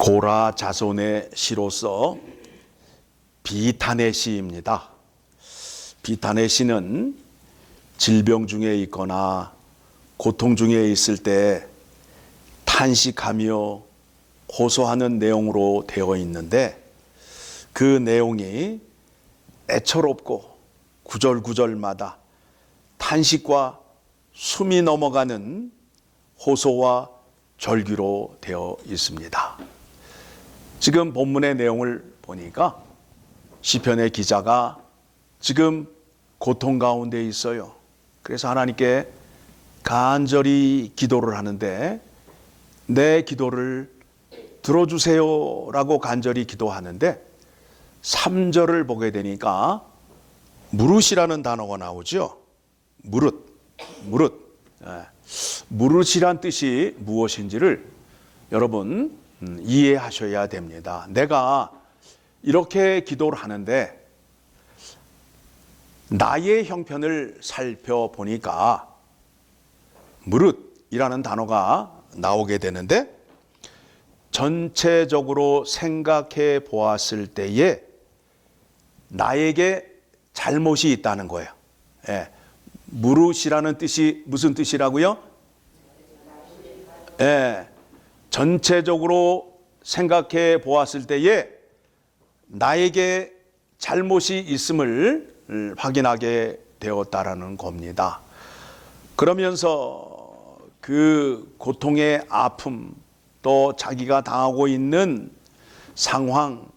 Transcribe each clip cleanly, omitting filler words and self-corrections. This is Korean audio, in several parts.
고라 자손의 시로서 비탄의 시입니다. 비탄의 시는 질병 중에 있거나 고통 중에 있을 때 탄식하며 호소하는 내용으로 되어 있는데, 그 내용이 애처롭고 구절구절마다 탄식과 숨이 넘어가는 호소와 절규로 되어 있습니다. 지금 본문의 내용을 보니까 시편의 기자가 지금 고통 가운데 있어요. 그래서 하나님께 간절히 기도를 하는데, 내 기도를 들어주세요 라고 간절히 기도하는데 3절을 보게 되니까 무릇이라는 단어가 나오죠. 무릇. 무릇이란 뜻이 무엇인지를 여러분 이해하셔야 됩니다. 내가 이렇게 기도를 하는데 나의 형편을 살펴보니까 무릇이라는 단어가 나오게 되는데, 전체적으로 생각해 보았을 때에 나에게 잘못이 있다는 거예요. 무릇이라는 뜻이 무슨 뜻이라고요? 전체적으로 생각해 보았을 때에 나에게 잘못이 있음을 확인하게 되었다라는 겁니다. 그러면서 그 고통의 아픔, 또 자기가 당하고 있는 상황,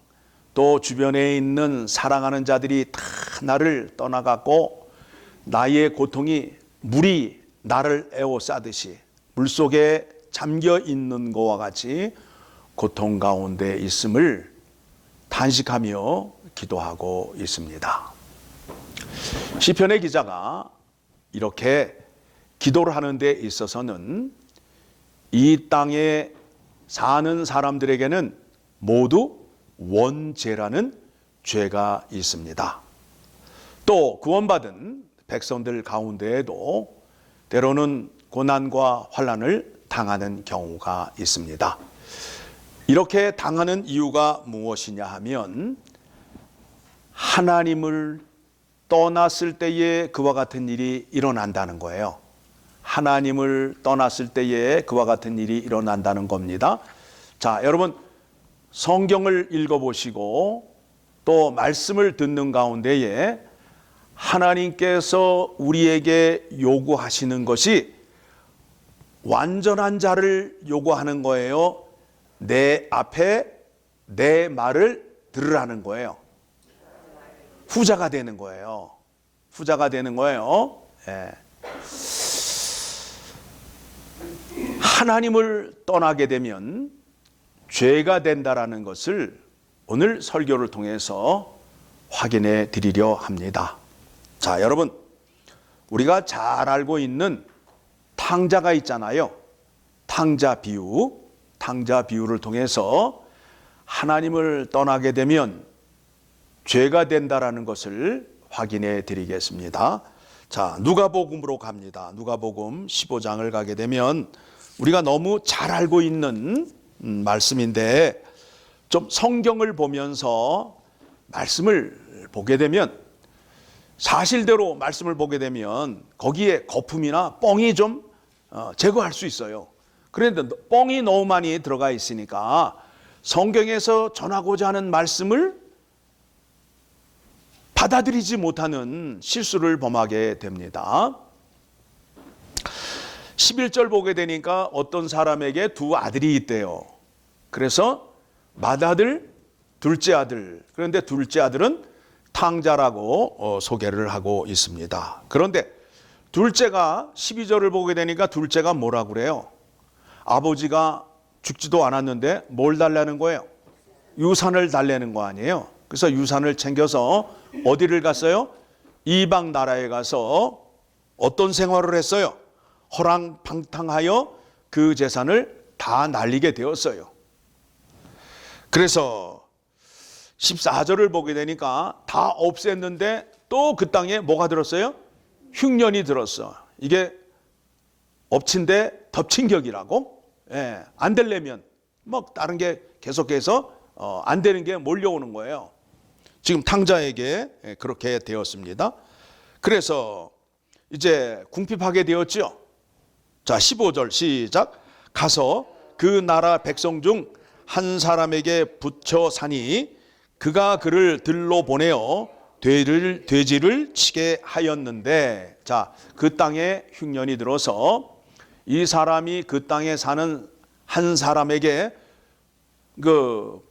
또 주변에 있는 사랑하는 자들이 다 나를 떠나갔고 나의 고통이 물이 나를 에워싸듯이 물속에 잠겨 있는 것과 같이 고통 가운데 있음을 탄식하며 기도하고 있습니다. 시편의 기자가 이렇게 기도를 하는 데 있어서는 이 땅에 사는 사람들에게는 모두 원죄라는 죄가 있습니다. 또 구원받은 백성들 가운데에도 때로는 고난과 환난을 당하는 경우가 있습니다. 이렇게 당하는 이유가 무엇이냐 하면 하나님을 떠났을 때에 그와 같은 일이 일어난다는 거예요. 하나님을 떠났을 때에 그와 같은 일이 일어난다는 겁니다. 자, 여러분 성경을 읽어보시고 또 말씀을 듣는 가운데에 하나님께서 우리에게 요구하시는 것이 완전한 자를 요구하는 거예요. 내 앞에 내 말을 들으라는 거예요. 후자가 되는 거예요. 후자가 되는 거예요. 하나님을 떠나게 되면 죄가 된다라는 것을 오늘 설교를 통해서 확인해 드리려 합니다. 자, 여러분, 우리가 잘 알고 있는 탕자가 있잖아요. 탕자 비유를 통해서 하나님을 떠나게 되면 죄가 된다라는 것을 확인해 드리겠습니다. 자, 누가복음으로 갑니다. 누가복음 15장을 가게 되면 우리가 너무 잘 알고 있는 말씀인데, 좀 성경을 보면서 말씀을 보게 되면, 사실대로 말씀을 보게 되면 거기에 거품이나 뻥이 좀 제거할 수 있어요. 그런데 뻥이 너무 많이 들어가 있으니까 성경에서 전하고자 하는 말씀을 받아들이지 못하는 실수를 범하게 됩니다. 11절 보게 되니까 어떤 사람에게 두 아들이 있대요. 그래서 맏아들, 둘째 아들. 그런데 둘째 아들은 탕자라고 소개를 하고 있습니다. 그런데 둘째가 12절을 보게 되니까 둘째가 뭐라고 그래요? 아버지가 죽지도 않았는데 뭘 달라는 거예요? 유산을 달라는 거 아니에요? 그래서 유산을 챙겨서 어디를 갔어요? 이방 나라에 가서 어떤 생활을 했어요? 허랑방탕하여 그 재산을 다 날리게 되었어요. 그래서 14절을 보게 되니까 다 없앴는데 또 그 땅에 뭐가 들었어요? 흉년이 들었어. 이게 엎친 데 덮친 격이라고. 안 되려면 뭐 다른 게 계속해서 안 되는 게 몰려오는 거예요. 지금 탕자에게 그렇게 되었습니다. 그래서 이제 궁핍하게 되었죠. 자, 15절 시작. 가서 그 나라 백성 중 한 사람에게 붙여 사니 그가 그를 들로 보내어 돼지를 치게 하였는데, 자, 그 땅에 흉년이 들어서 이 사람이 그 땅에 사는 한 사람에게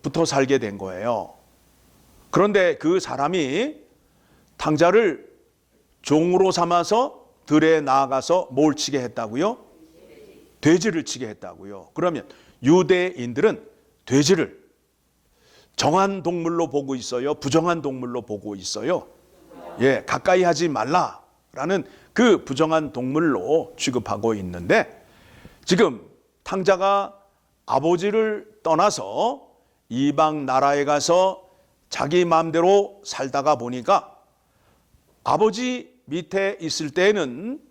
붙어 살게 된 거예요. 그런데 그 사람이 탕자를 종으로 삼아서 들에 나아가서 뭘 치게 했다고요? 돼지를 치게 했다고요. 그러면 유대인들은 돼지를 정한 동물로 보고 있어요? 부정한 동물로 보고 있어요? 예, 가까이 하지 말라라는 그 부정한 동물로 취급하고 있는데, 지금 탕자가 아버지를 떠나서 이방 나라에 가서 자기 마음대로 살다가 보니까 아버지 밑에 있을 때는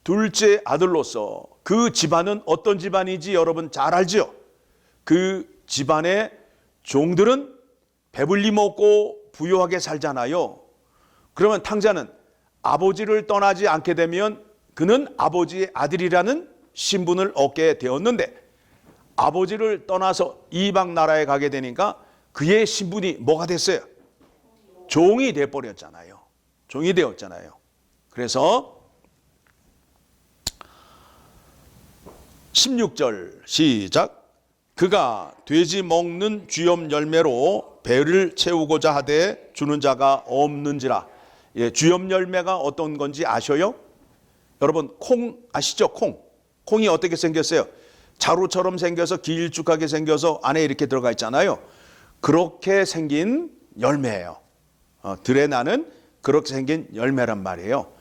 둘째 아들로서 그 집안은 어떤 집안인지 여러분 잘 알죠? 그 집안의 종들은 배불리 먹고 부유하게 살잖아요. 그러면 탕자는 아버지를 떠나지 않게 되면 그는 아버지의 아들이라는 신분을 얻게 되었는데, 아버지를 떠나서 이방 나라에 가게 되니까 그의 신분이 뭐가 됐어요? 종이 되어버렸잖아요. 종이 되었잖아요. 그래서 16절 시작. 그가 돼지 먹는 쥐염 열매로 배를 채우고자 하되 주는 자가 없는지라. 예, 쥐염 열매가 어떤 건지 아셔요? 여러분, 콩 아시죠? 콩이 어떻게 생겼어요? 자루처럼 생겨서 길쭉하게 생겨서 안에 이렇게 들어가 있잖아요. 그렇게 생긴 열매예요. 들에 나는 그렇게 생긴 열매란 말이에요.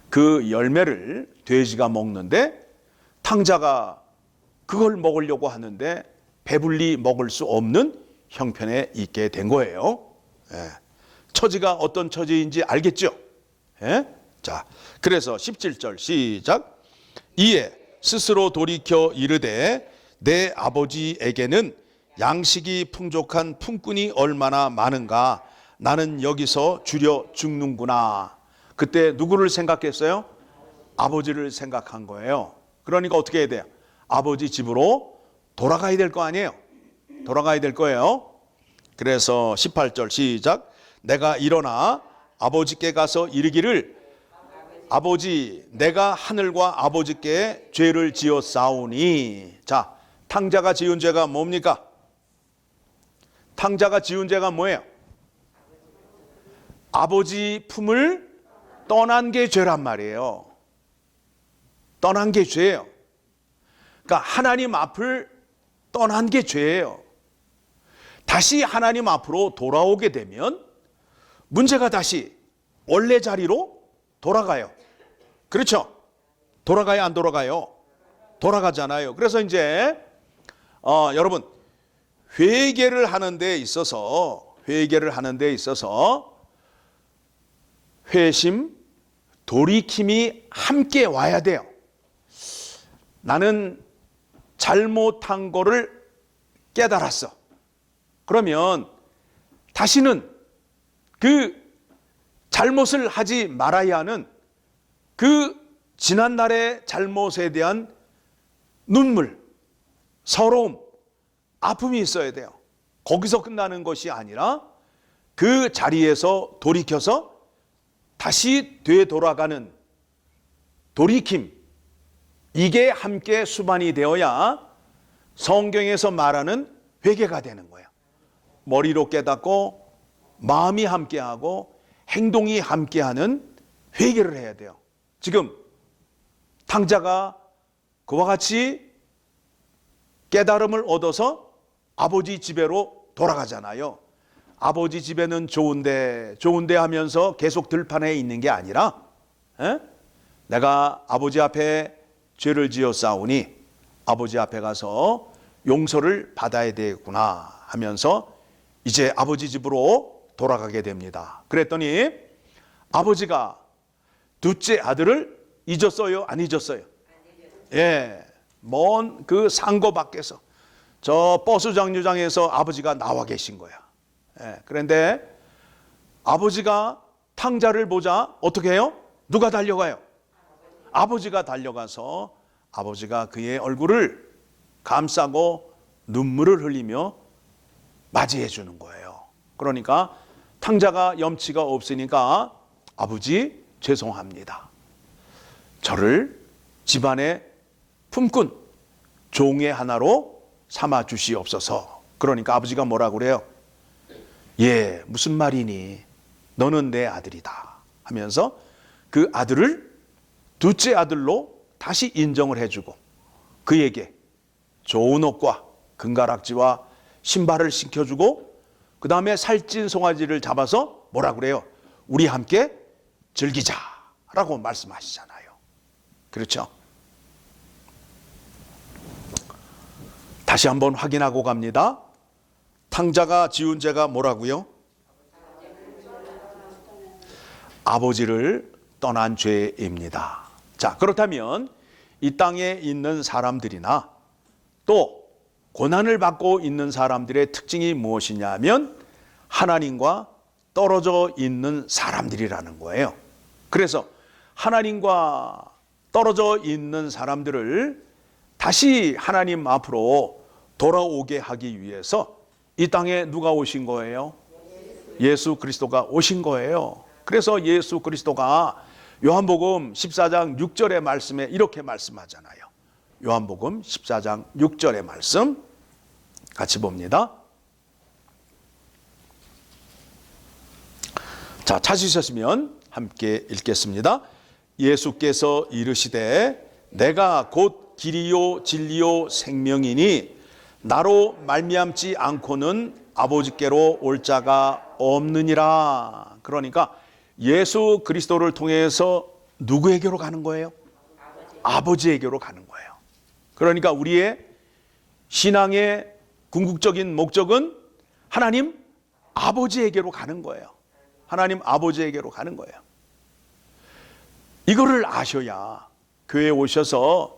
그 열매를 돼지가 먹는데 탕자가 그걸 먹으려고 하는데 배불리 먹을 수 없는 형편에 있게 된 거예요. 예. 처지가 어떤 처지인지 알겠죠? 예? 자, 그래서 17절 시작. 이에 스스로 돌이켜 이르되 내 아버지에게는 양식이 풍족한 품꾼이 얼마나 많은가. 나는 여기서 줄여 죽는구나. 그때 누구를 생각했어요? 아버지를 생각한 거예요. 그러니까 어떻게 해야 돼요? 아버지 집으로 돌아가야 될 거 아니에요? 돌아가야 될 거예요. 그래서 18절 시작. 내가 일어나 아버지께 가서 이르기를 아버지, 내가 하늘과 아버지께 죄를 지었사오니. 자, 탕자가 지은 죄가 뭡니까? 탕자가 지은 죄가 뭐예요? 아버지 품을 떠난 게 죄란 말이에요. 떠난 게 죄예요. 그러니까 하나님 앞을 떠난 게 죄예요. 다시 하나님 앞으로 돌아오게 되면 문제가 다시 원래 자리로 돌아가요. 그렇죠? 돌아가요, 안 돌아가요? 돌아가잖아요. 그래서 이제 여러분, 회개를 하는 데 있어서 회심, 돌이킴이 함께 와야 돼요. 나는 잘못한 거를 깨달았어. 그러면 다시는 그 잘못을 하지 말아야 하는 그 지난날의 잘못에 대한 눈물, 서러움, 아픔이 있어야 돼요. 거기서 끝나는 것이 아니라 그 자리에서 돌이켜서 다시 되돌아가는 돌이킴, 이게 함께 수반이 되어야 성경에서 말하는 회개가 되는 거예요. 머리로 깨닫고 마음이 함께하고 행동이 함께하는 회개를 해야 돼요. 지금 탕자가 그와 같이 깨달음을 얻어서 아버지 집에로 돌아가잖아요. 아버지 집에는 좋은데 하면서 계속 들판에 있는 게 아니라 내가 아버지 앞에 죄를 지었사오니 아버지 앞에 가서 용서를 받아야 되겠구나 하면서 이제 아버지 집으로 돌아가게 됩니다. 그랬더니 아버지가 둘째 아들을 잊었어요? 안 잊었어요? 예, 먼 그 상고 밖에서 저 버스 정류장에서 아버지가 나와 계신 거야. 그런데 아버지가 탕자를 보자 어떻게 해요? 누가 달려가요? 아버지가 달려가서 아버지가 그의 얼굴을 감싸고 눈물을 흘리며 맞이해 주는 거예요. 그러니까 탕자가 염치가 없으니까 아버지 죄송합니다. 저를 집안에 품꾼 종의 하나로 삼아 주시옵소서. 그러니까 아버지가 뭐라고 그래요? 예, 무슨 말이니? 너는 내 아들이다 하면서 그 아들을 둘째 아들로 다시 인정을 해주고 그에게 좋은 옷과 금가락지와 신발을 신겨주고 그 다음에 살찐 송아지를 잡아서 뭐라 그래요? 우리 함께 즐기자라고 말씀하시잖아요. 그렇죠? 다시 한번 확인하고 갑니다. 탕자가 지은 죄가 뭐라고요? 아버지를 떠난 죄입니다. 자, 그렇다면 이 땅에 있는 사람들이나 또 고난을 받고 있는 사람들의 특징이 무엇이냐면 하나님과 떨어져 있는 사람들이라는 거예요. 그래서 하나님과 떨어져 있는 사람들을 다시 하나님 앞으로 돌아오게 하기 위해서 이 땅에 누가 오신 거예요? 예수 그리스도가 오신 거예요. 그래서 예수 그리스도가 요한복음 14장 6절의 말씀에 이렇게 말씀하잖아요. 요한복음 14장 6절의 말씀 같이 봅니다. 자, 찾으셨으면 함께 읽겠습니다. 예수께서 이르시되 내가 곧 길이요 진리요 생명이니 나로 말미암지 않고는 아버지께로 올 자가 없느니라. 그러니까 예수 그리스도를 통해서 누구에게로 가는 거예요? 아버지에게로 가는 거예요. 그러니까 우리의 신앙의 궁극적인 목적은 하나님 아버지에게로 가는 거예요. 하나님 아버지에게로 가는 거예요. 이거를 아셔야 교회에 오셔서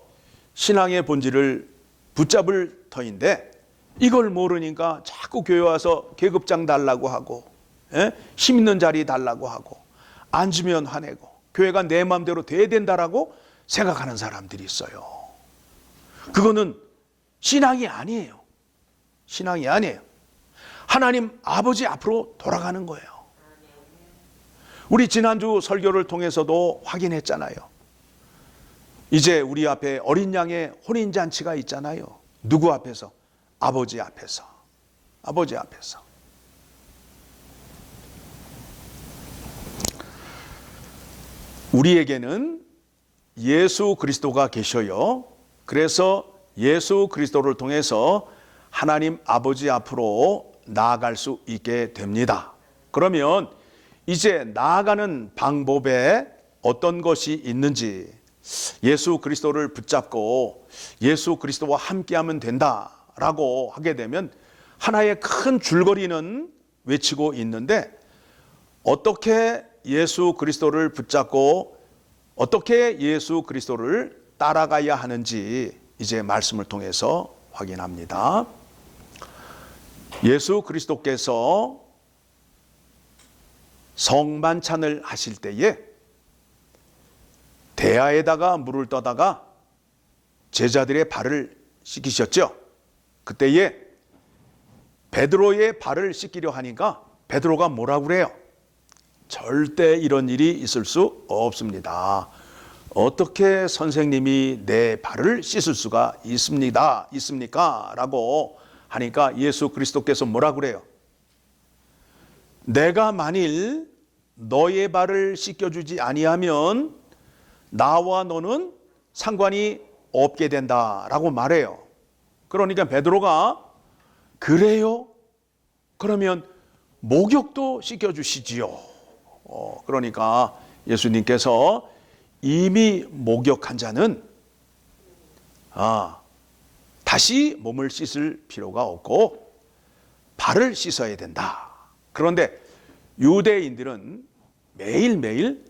신앙의 본질을 붙잡을 터인데 이걸 모르니까 자꾸 교회 와서 계급장 달라고 하고 힘 있는 자리 달라고 하고 앉으면 화내고 교회가 내 마음대로 돼야 된다라고 생각하는 사람들이 있어요. 그거는 신앙이 아니에요. 신앙이 아니에요. 하나님 아버지 앞으로 돌아가는 거예요. 우리 지난주 설교를 통해서도 확인했잖아요. 이제 우리 앞에 어린 양의 혼인잔치가 있잖아요. 누구 앞에서? 아버지 앞에서. 아버지 앞에서. 우리에게는 예수 그리스도가 계셔요. 그래서 예수 그리스도를 통해서 하나님 아버지 앞으로 나아갈 수 있게 됩니다. 그러면 이제 나아가는 방법에 어떤 것이 있는지 예수 그리스도를 붙잡고 예수 그리스도와 함께하면 된다라고 하게 되면 하나의 큰 줄거리는 외치고 있는데 어떻게 예수 그리스도를 붙잡고 어떻게 예수 그리스도를 따라가야 하는지 이제 말씀을 통해서 확인합니다. 예수 그리스도께서 성만찬을 하실 때에 대야에다가 물을 떠다가 제자들의 발을 씻기셨죠. 그때에 베드로의 발을 씻기려 하니까 베드로가 뭐라고 그래요? 절대 이런 일이 있을 수 없습니다. 어떻게 선생님이 내 발을 씻을 수가 있습니까? 라고 하니까 예수 그리스도께서 뭐라고 그래요? 내가 만일 너의 발을 씻겨주지 아니하면 나와 너는 상관이 없게 된다라고 말해요. 그러니까 베드로가 그래요? 그러면 목욕도 씻겨주시지요. 그러니까 예수님께서 이미 목욕한 자는 다시 몸을 씻을 필요가 없고 발을 씻어야 된다. 그런데 유대인들은 매일매일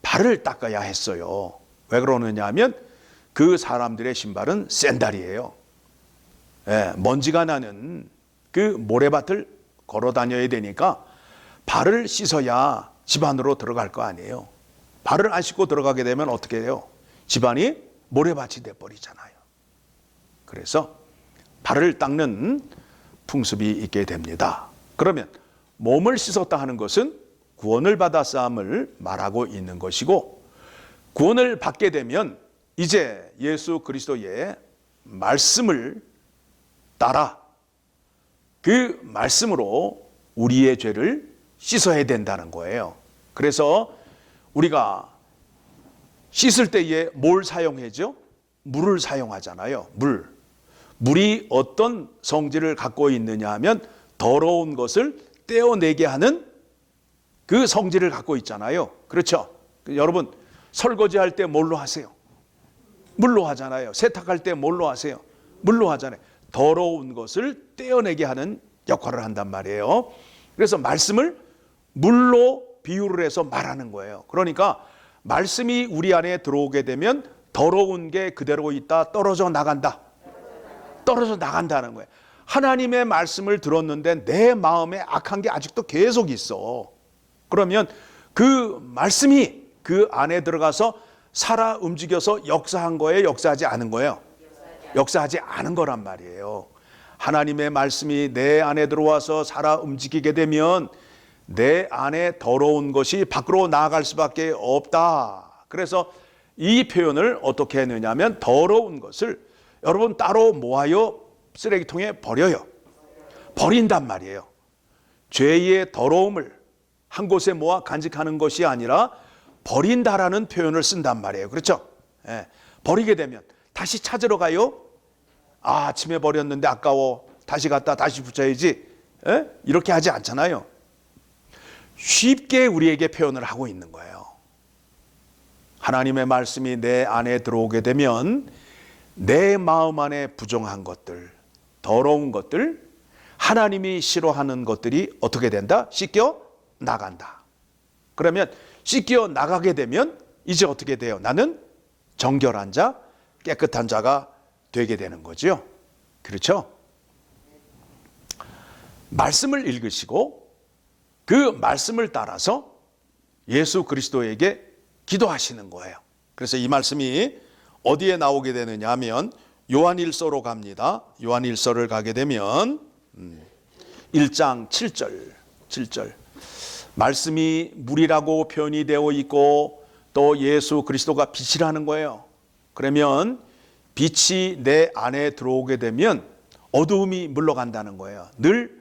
발을 닦아야 했어요. 왜 그러느냐 하면 그 사람들의 신발은 샌들이에요. 먼지가 나는 그 모래밭을 걸어 다녀야 되니까 발을 씻어야 집 안으로 들어갈 거 아니에요. 발을 안 씻고 들어가게 되면 어떻게 해요? 집안이 모래밭이 돼버리잖아요. 그래서 발을 닦는 풍습이 있게 됩니다. 그러면 몸을 씻었다 하는 것은 구원을 받았음을 말하고 있는 것이고, 구원을 받게 되면 이제 예수 그리스도의 말씀을 따라 그 말씀으로 우리의 죄를 씻어야 된다는 거예요. 그래서 우리가 씻을 때에 뭘 사용하죠? 물을 사용하잖아요. 물이 어떤 성질을 갖고 있느냐 하면 더러운 것을 떼어내게 하는 그 성질을 갖고 있잖아요. 그렇죠? 여러분 설거지할 때 뭘로 하세요? 물로 하잖아요. 세탁할 때 뭘로 하세요? 물로 하잖아요. 더러운 것을 떼어내게 하는 역할을 한단 말이에요. 그래서 말씀을 물로 비유를 해서 말하는 거예요. 그러니까 말씀이 우리 안에 들어오게 되면 더러운 게 그대로 있다 떨어져 나간다. 떨어져 나간다는 거예요. 하나님의 말씀을 들었는데 내 마음에 악한 게 아직도 계속 있어. 그러면 그 말씀이 그 안에 들어가서 살아 움직여서 역사한 거예요? 역사하지 않은 거예요? 역사하지 않은 거란 말이에요. 하나님의 말씀이 내 안에 들어와서 살아 움직이게 되면 내 안에 더러운 것이 밖으로 나아갈 수밖에 없다. 그래서 이 표현을 어떻게 했느냐 하면 더러운 것을 여러분 따로 모아요 쓰레기통에 버려요. 버린단 말이에요. 죄의 더러움을 한 곳에 모아 간직하는 것이 아니라 버린다라는 표현을 쓴단 말이에요. 그렇죠? 버리게 되면 다시 찾으러 가요? 아침에 버렸는데 아까워. 다시 갖다 다시 붙여야지. 이렇게 하지 않잖아요. 쉽게 우리에게 표현을 하고 있는 거예요. 하나님의 말씀이 내 안에 들어오게 되면 내 마음 안에 부정한 것들, 더러운 것들, 하나님이 싫어하는 것들이 어떻게 된다? 씻겨 나간다. 그러면 씻겨 나가게 되면 이제 어떻게 돼요? 나는 정결한 자, 깨끗한 자가 되게 되는 거죠. 그렇죠? 말씀을 읽으시고 그 말씀을 따라서 예수 그리스도에게 기도하시는 거예요. 그래서 이 말씀이 어디에 나오게 되느냐 하면 요한일서로 갑니다. 요한일서를 가게 되면 1장 7절 말씀이 물이라고 표현이 되어 있고 또 예수 그리스도가 빛이라는 거예요. 그러면 빛이 내 안에 들어오게 되면 어두움이 물러간다는 거예요. 늘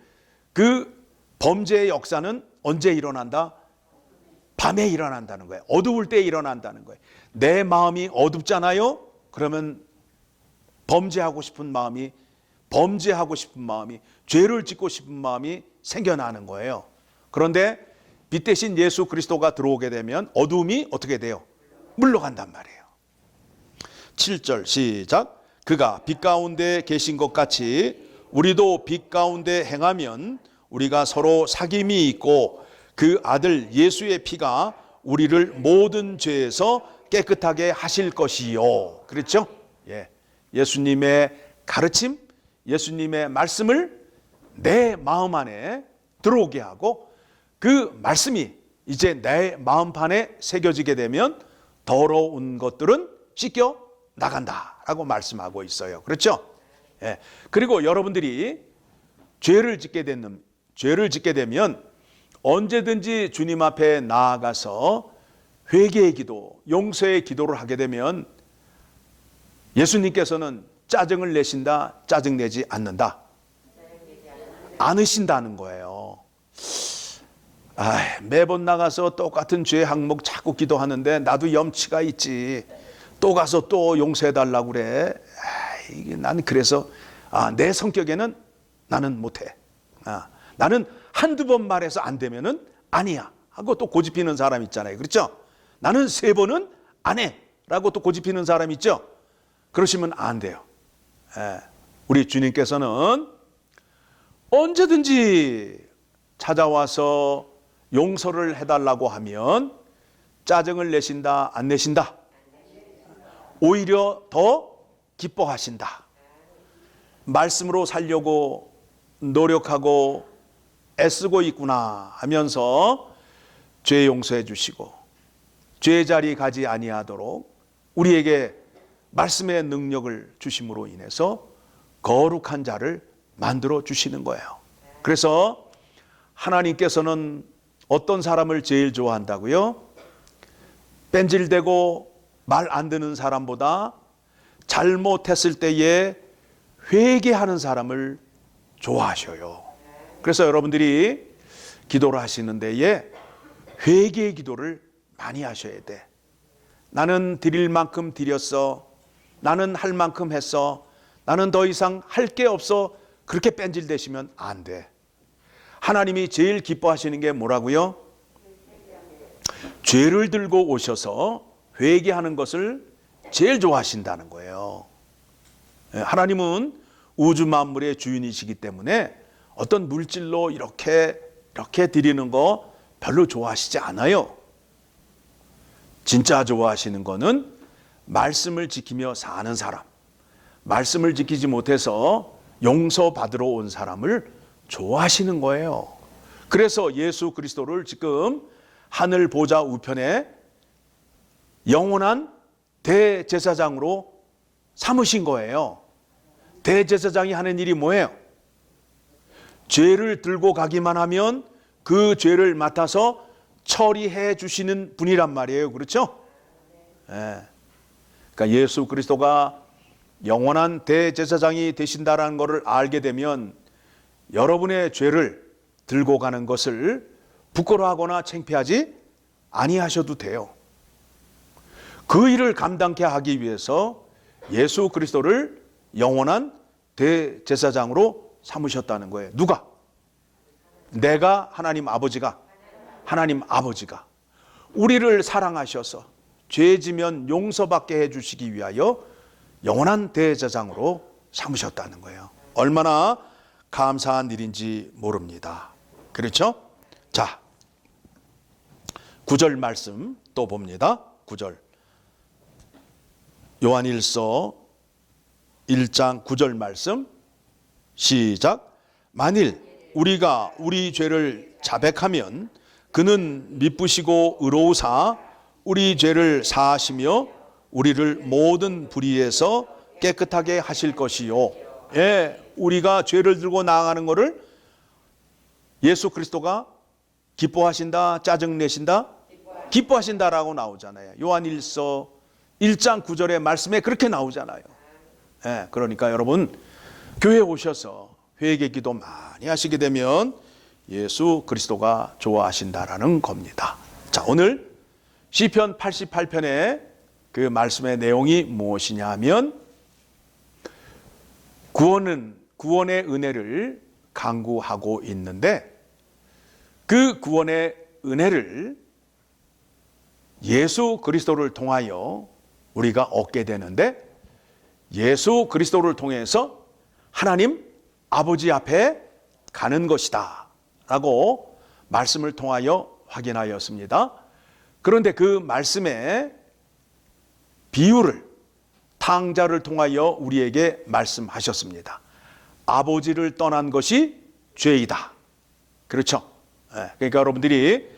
그 범죄의 역사는 언제 일어난다? 밤에 일어난다는 거예요. 어두울 때 일어난다는 거예요. 내 마음이 어둡잖아요. 그러면 범죄하고 싶은 마음이 죄를 짓고 싶은 마음이 생겨나는 거예요. 그런데 빛 대신 예수 그리스도가 들어오게 되면 어두움이 어떻게 돼요? 물러간단 말이에요. 7절 시작. 그가 빛 가운데 계신 것 같이 우리도 빛 가운데 행하면 우리가 서로 사귐이 있고 그 아들 예수의 피가 우리를 모든 죄에서 깨끗하게 하실 것이요. 그렇죠? 예수님의 가르침, 예수님의 말씀을 내 마음 안에 들어오게 하고 그 말씀이 이제 내 마음판에 새겨지게 되면 더러운 것들은 씻겨 나간다라고 말씀하고 있어요. 그렇죠? 그리고 여러분들이 죄를 짓게 되면 언제든지 주님 앞에 나아가서 회개의 기도, 용서의 기도를 하게 되면 예수님께서는 짜증을 내신다, 짜증내지 않는다, 않으신다는 거예요. 매번 나가서 똑같은 죄 항목 자꾸 기도하는데 나도 염치가 있지. 또 가서 또 용서해달라고 그래. 난 그래서 내 성격에는 나는 못해. 나는 한두 번 말해서 안 되면은 아니야 하고 또 고집피는 사람 있잖아요. 그렇죠? 나는 3번은 안 해 라고 또 고집피는 사람 있죠? 그러시면 안 돼요. 우리 주님께서는 언제든지 찾아와서 용서를 해달라고 하면 짜증을 내신다, 안 내신다? 오히려 더 기뻐하신다. 말씀으로 살려고 노력하고 애쓰고 있구나 하면서 죄 용서해 주시고 죄 자리 가지 아니하도록 우리에게 말씀의 능력을 주심으로 인해서 거룩한 자를 만들어 주시는 거예요. 그래서 하나님께서는 어떤 사람을 제일 좋아한다고요? 뺀질대고 말 안 듣는 사람보다 잘못했을 때에 회개하는 사람을 좋아하셔요. 그래서 여러분들이 기도를 하시는 데에 회개의 기도를 많이 하셔야 돼. 나는 드릴 만큼 드렸어. 나는 할 만큼 했어. 나는 더 이상 할 게 없어. 그렇게 뺀질대시면 안 돼. 하나님이 제일 기뻐하시는 게 뭐라고요? 죄를 들고 오셔서 회개하는 것을 제일 좋아하신다는 거예요. 하나님은 우주 만물의 주인이시기 때문에 어떤 물질로 이렇게 드리는 거 별로 좋아하시지 않아요. 진짜 좋아하시는 거는 말씀을 지키며 사는 사람, 말씀을 지키지 못해서 용서받으러 온 사람을 좋아하시는 거예요. 그래서 예수 그리스도를 지금 하늘 보좌 우편에 영원한 대제사장으로 삼으신 거예요. 대제사장이 하는 일이 뭐예요? 죄를 들고 가기만 하면 그 죄를 맡아서 처리해 주시는 분이란 말이에요. 그렇죠? 네. 그러니까 예수 그리스도가 영원한 대제사장이 되신다라는 것을 알게 되면 여러분의 죄를 들고 가는 것을 부끄러워하거나 창피하지 아니하셔도 돼요. 그 일을 감당케 하기 위해서 예수 그리스도를 영원한 대제사장으로 삼으셨다는 거예요. 누가? 내가 하나님 아버지가 우리를 사랑하셔서 죄 지면 용서받게 해주시기 위하여 영원한 대제사장으로 삼으셨다는 거예요. 얼마나 감사한 일인지 모릅니다. 그렇죠? 자, 9절 말씀 또 봅니다. 9절 요한일서 1장 9절 말씀 시작. 만일 우리가 우리 죄를 자백하면 그는 미쁘시고 의로우사 우리 죄를 사하시며 우리를 모든 불의에서 깨끗하게 하실 것이요. 예, 우리가 죄를 들고 나아가는 것을 예수 그리스도가 기뻐하신다, 짜증내신다? 기뻐하신다라고 나오잖아요. 요한일서 1장 9절의 말씀에 그렇게 나오잖아요. 예, 그러니까 여러분 교회에 오셔서 회개 기도 많이 하시게 되면 예수 그리스도가 좋아하신다라는 겁니다. 자, 오늘 시편 88편의 그 말씀의 내용이 무엇이냐 하면 구원의 은혜를 강구하고 있는데 그 구원의 은혜를 예수 그리스도를 통하여 우리가 얻게 되는데 예수 그리스도를 통해서 하나님 아버지 앞에 가는 것이다 라고 말씀을 통하여 확인하였습니다. 그런데 그 말씀의 비유를 탕자를 통하여 우리에게 말씀하셨습니다. 아버지를 떠난 것이 죄이다. 그렇죠? 그러니까 여러분들이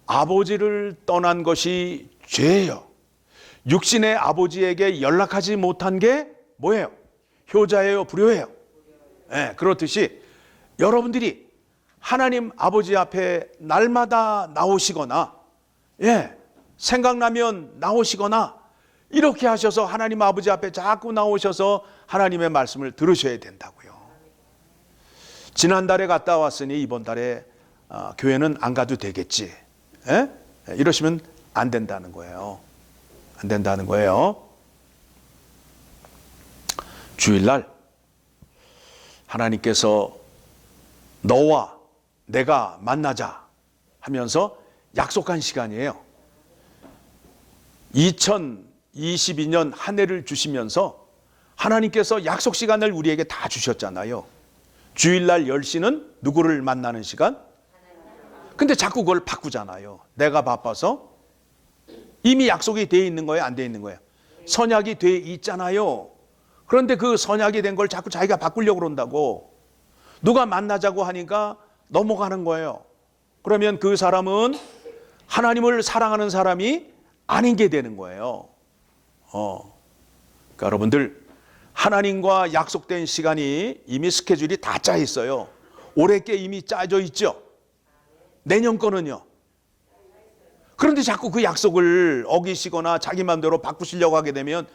아버지를 떠난 것이 죄예요. 육신의 아버지에게 연락하지 못한 게 뭐예요? 효자예요, 불효예요? 그렇듯이 여러분들이 하나님 아버지 앞에 날마다 나오시거나 생각나면 나오시거나 이렇게 하셔서 하나님 아버지 앞에 자꾸 나오셔서 하나님의 말씀을 들으셔야 된다고요. 지난달에 갔다 왔으니 이번 달에 교회는 안 가도 되겠지. 이러시면 안 된다는 거예요. 안 된다는 거예요. 주일날 하나님께서 너와 내가 만나자 하면서 약속한 시간이에요. 2022년 한 해를 주시면서 하나님께서 약속 시간을 우리에게 다 주셨잖아요. 주일날 10시는 누구를 만나는 시간? 근데 자꾸 그걸 바꾸잖아요. 내가 바빠서. 이미 약속이 되어 있는 거예요? 안 되어 있는 거예요? 선약이 되어 있잖아요. 그런데 그 선약이 된 걸 자꾸 자기가 바꾸려고 그런다고. 누가 만나자고 하니까 넘어가는 거예요. 그러면 그 사람은 하나님을 사랑하는 사람이 아닌 게 되는 거예요. 그러니까 여러분들, 하나님과 약속된 시간이 이미 스케줄이 다 짜 있어요. 올해 게 이미 짜져 있죠. 내년 거는요. 그런데 자꾸 그 약속을 어기시거나 자기 마음대로 바꾸시려고 하게 되면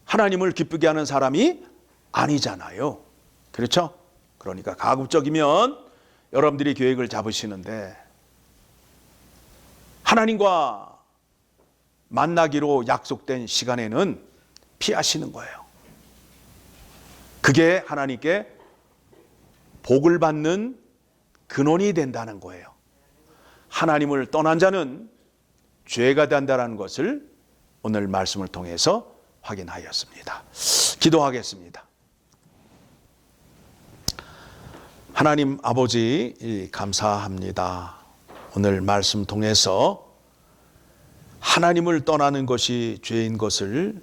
하나님을 기쁘게 하는 사람이 아니잖아요. 그렇죠? 그러니까 가급적이면 여러분들이 계획을 잡으시는데 하나님과 만나기로 약속된 시간에는 피하시는 거예요. 그게 하나님께 복을 받는 근원이 된다는 거예요. 하나님을 떠난 자는 죄가 된다는 것을 오늘 말씀을 통해서 확인하였습니다. 기도하겠습니다. 하나님 아버지, 감사합니다. 오늘 말씀 통해서 하나님을 떠나는 것이 죄인 것을